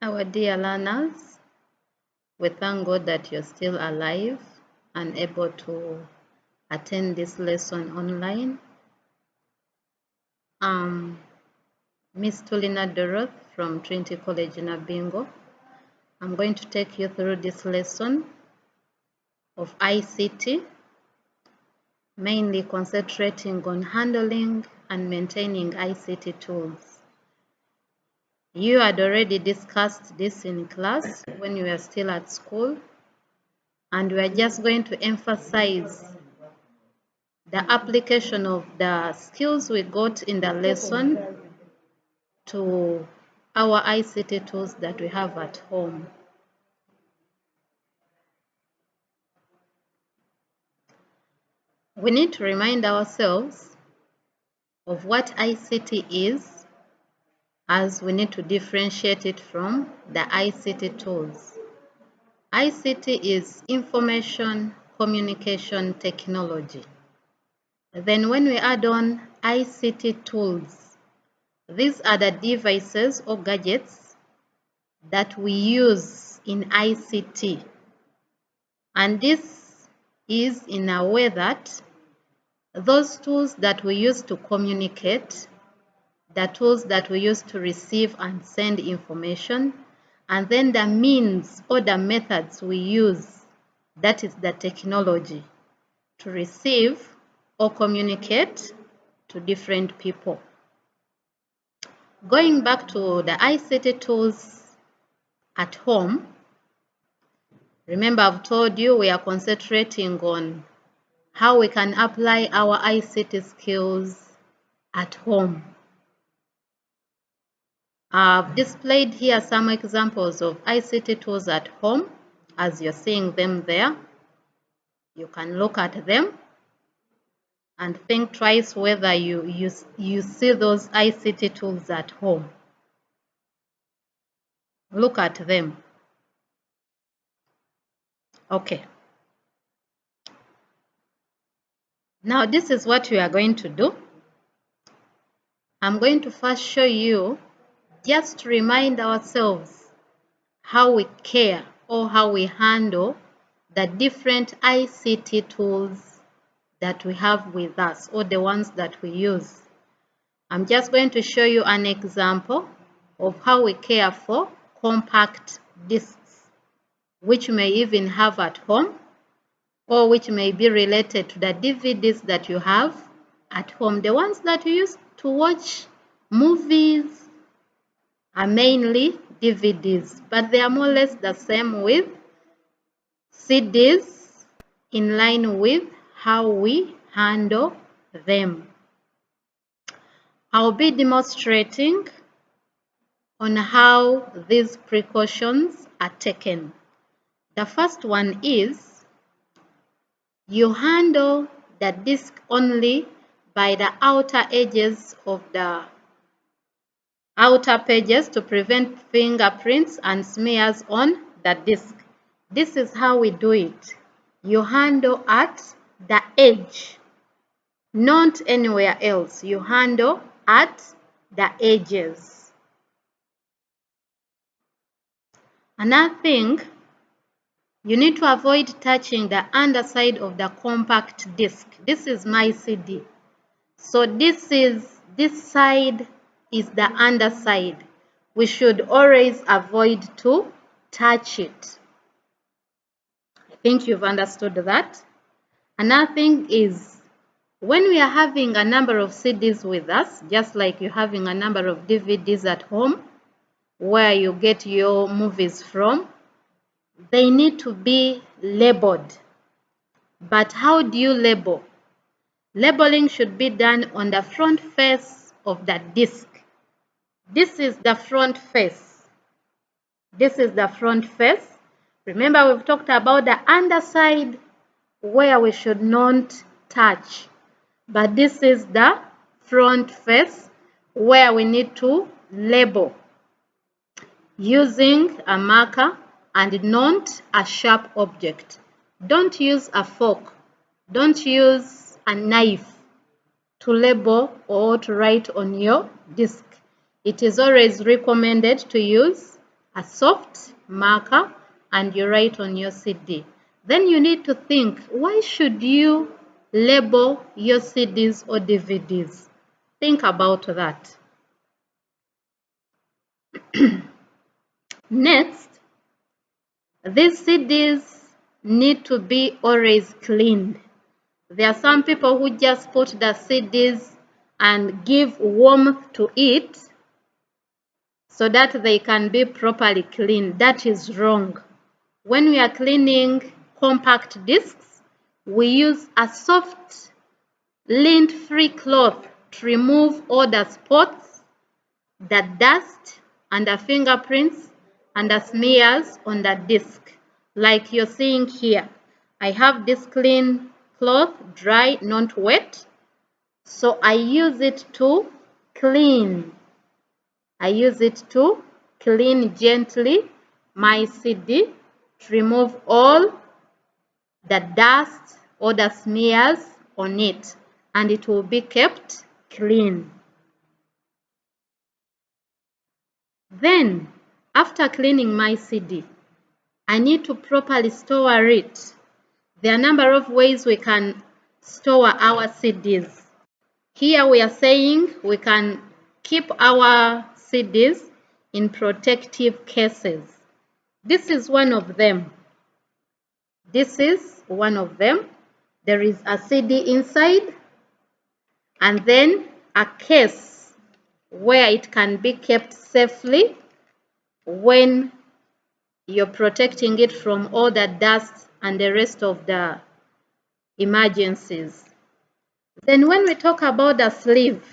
Our dear learners, we thank God that you're still alive and able to attend this lesson online. Miss Tulina Dorothy from Trinity College in Abingo. I'm going to take you through this lesson of ICT, mainly concentrating on handling and maintaining ICT tools. You had already discussed this in class when you were still at school, and we are just going to emphasize the application of the skills we got in the lesson to our ICT tools that we have at home. We need to remind ourselves of what ICT is, as we need to differentiate it from the ICT tools. ICT is information communication technology. Then when we add on ICT tools, these are the devices or gadgets that we use in ICT. And this is in a way that those tools that we use to communicate, the tools that we use to receive and send information, and then the means or the methods we use, that is the technology, to receive or communicate to different people. Going back to the ICT tools at home, remember I've told you we are concentrating on how we can apply our ICT skills at home. I've displayed here some examples of ICT tools at home, as you're seeing them there. You can look at them and think twice whether you see those ICT tools at home. Look at them. Okay. Now this is what we are going to do. I'm going to first show you, just to remind ourselves how we care or how we handle the different ICT tools that we have with us, or the ones that we use. I'm just going to show you an example of how we care for compact discs, which you may even have at home, or which may be related to the DVDs that you have at home. The ones that you use to watch movies are mainly DVDs, but they are more or less the same with CDs, in line with how we handle them. I'll be demonstrating on how these precautions are taken. The first one is you handle the disc only by the outer edges of the outer pages to prevent fingerprints and smears on the disc. This is how we do it. You handle at the edge, not anywhere else. You handle at the edges. Another thing, you need to avoid touching the underside of the compact disc. This is my CD. So this side is the underside. We should always avoid to touch it. I think you've understood that. Another thing is, when we are having a number of CDs with us, just like you're having a number of DVDs at home, where you get your movies from, they need to be labeled. But how do you label? Labeling should be done on the front face of the disc. This is the front face. This is the front face. Remember, we've talked about the underside where we should not touch. But this is the front face where we need to label using a marker and not a sharp object. Don't use a fork. Don't use a knife to label or to write on your disk. It is always recommended to use a soft marker and you write on your CD. Then you need to think, why should you label your CDs or DVDs? Think about that. Next, these CDs need to be always cleaned. There are some people who just put the CDs and give warmth to it so that they can be properly cleaned. That is wrong. When we are cleaning compact discs, we use a soft, lint-free cloth to remove all the spots, the dust, and the fingerprints and the smears on the disc, like you're seeing here. I have this clean cloth, dry, not wet, so I use it to clean. I use it to clean gently my CD to remove all the dust or the smears on it, and it will be kept clean. Then, after cleaning my CD, I need to properly store it. There are a number of ways we can store our CDs. Here we are saying we can keep our CDs in protective cases. This is one of them. This is one of them. There is a CD inside and then a case where it can be kept safely when you're protecting it from all the dust and the rest of the emergencies. Then when we talk about the sleeve,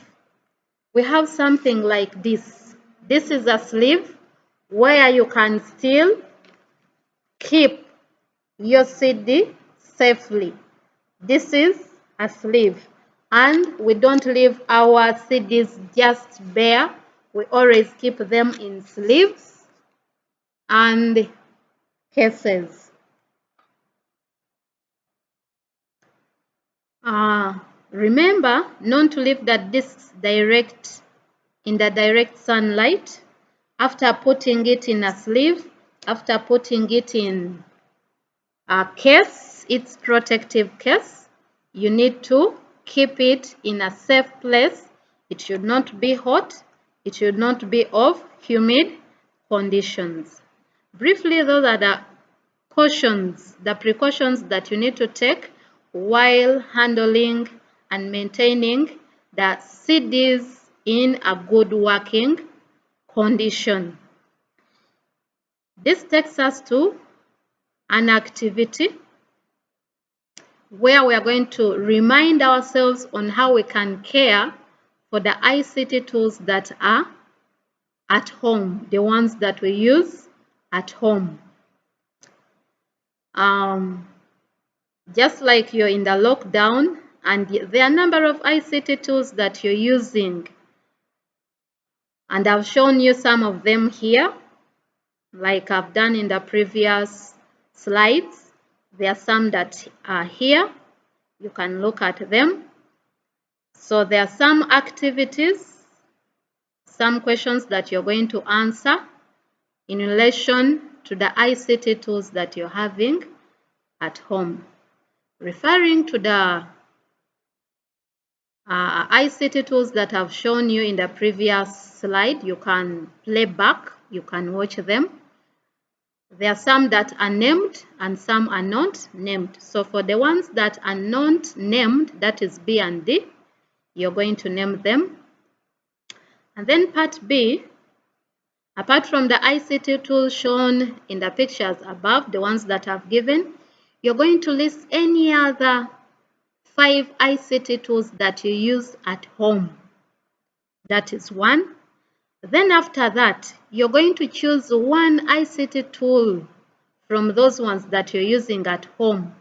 we have something like this. This is a sleeve where you can still keep your CD safely. This is a sleeve, and we don't leave our CDs just bare. We always keep them in sleeves and cases. Remember not to leave the discs in the direct sunlight. After putting it in a sleeve, after putting it in a case, its protective case, you need to keep it in a safe place. It should not be hot. It should not be of humid conditions. Briefly, those are the precautions that you need to take while handling and maintaining the CDs in a good working condition. This takes us to an activity where we are going to remind ourselves on how we can care for the ICT tools that are at home, the ones that we use at home. Just like you're in the lockdown and there are a number of ICT tools that you're using, and I've shown you some of them here like I've done in the previous slides. There are some that are here. You can look at them. So there are some activities, some questions that you're going to answer in relation to the ICT tools that you're having at home. Referring to the ICT tools that I've shown you in the previous slide, you can play back, you can watch them. There are some that are named and some are not named. So for the ones that are not named, that is B and D, you're going to name them. And then part B, apart from the ICT tools shown in the pictures above, the ones that I've given, you're going to list any other 5 ICT tools that you use at home. That is 1. Then after that, you're going to choose one ICT tool from those ones that you're using at home,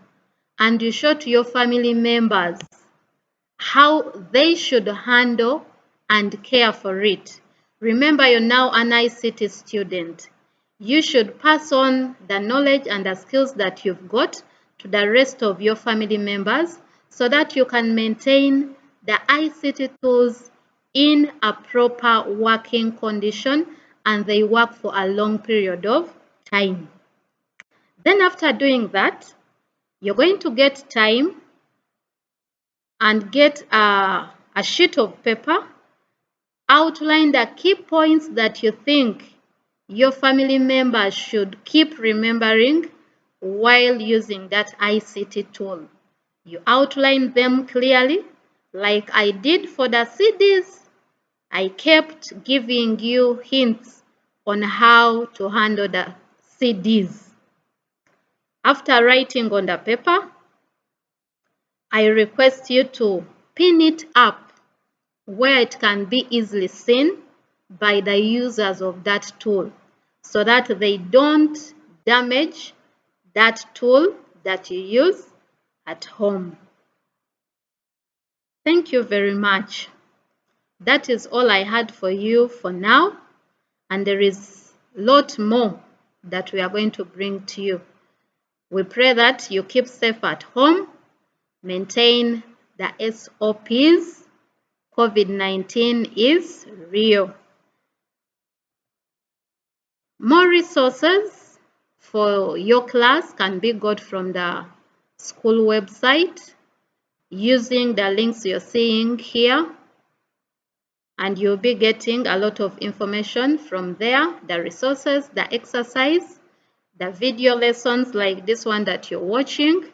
and you show to your family members how they should handle and care for it. Remember, you're now an ICT student. You should pass on the knowledge and the skills that you've got to the rest of your family members so that you can maintain the ICT tools in a proper working condition and they work for a long period of time. Then after doing that, you're going to get time and get a sheet of paper, outline the key points that you think your family members should keep remembering while using that ICT tool. You outline them clearly, like I did for the CDs. I kept giving you hints on how to handle the CDs. After writing on the paper, I request you to pin it up where it can be easily seen by the users of that tool so that they don't damage that tool that you use at home. Thank you very much. That is all I had for you for now, and there is a lot more that we are going to bring to you. We pray that you keep safe at home, maintain the SOPs. COVID-19 is real. More resources for your class can be got from the school website using the links you're seeing here, and you'll be getting a lot of information from there, the resources, the exercise, the video lessons like this one that you're watching.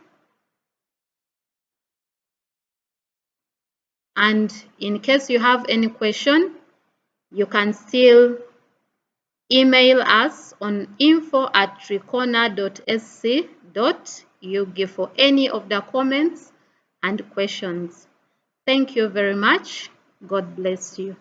And in case you have any question, you can still email us on info@recona.sc.ug for any of the comments and questions. Thank you very much. God bless you.